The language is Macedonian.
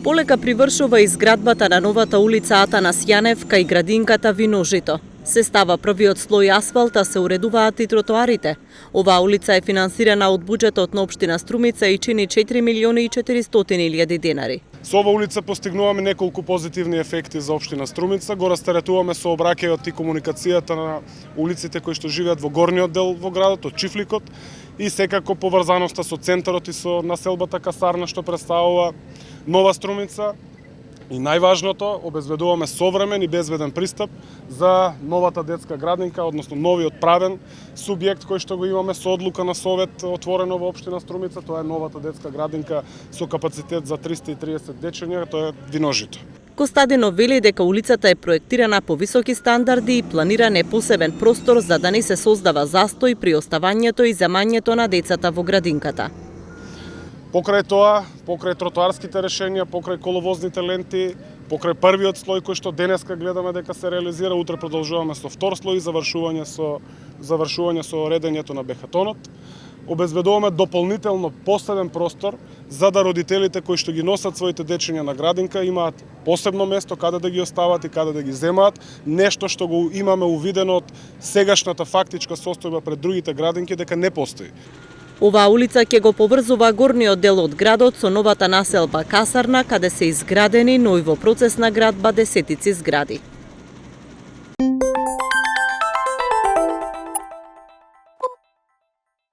Полека привршува изградбата на новата улица Атанас Јанев кај градинката Виножито. Се става првиот слој асфалт, а се уредуваат и тротоарите. Оваа улица е финансирана од буџетот на општина Струмица и чини 4.400.000 денари. Со ова улица постигнуваме неколку позитивни ефекти за општина Струмица. Го растаретуваме сообраќајот и комуникацијата на улиците кои што живеат во горниот дел во градот, од Чифликот, и секако поврзаноста со центарот и со населбата Касарна што представува Нова Струмица. И најважното, обезбедуваме современ и безбеден пристап за новата детска градинка, односно новиот правен субјект кој што го имаме со одлука на Совет отворено во општина Струмица. Тоа е новата детска градинка со капацитет за 330 дечиња, тоа е Виножито. Костадинов вели дека улицата е проектирана по високи стандарди и планиран е посебен простор за да не се создава застој при оставањето и земањето на децата во градинката. Покрај тоа, покрај тротоарските решенија, покрај коловозните ленти, покрај првиот слој кој што денеска гледаме дека се реализира, утре продолжуваме со втор слој и завршување со редењето на бехатонот. Обезбедуваме дополнително последен простор за да родителите кои што ги носат своите дечиња на градинка имаат посебно место каде да ги остават и каде да ги земаат, нешто што го имаме увидено од сегашната фактичка состојба пред другите градинки дека не постои. Оваа улица ќе го поврзува горниот дел од градот со новата населба Касарна, каде се изградени, но и во процес на градба десетици згради.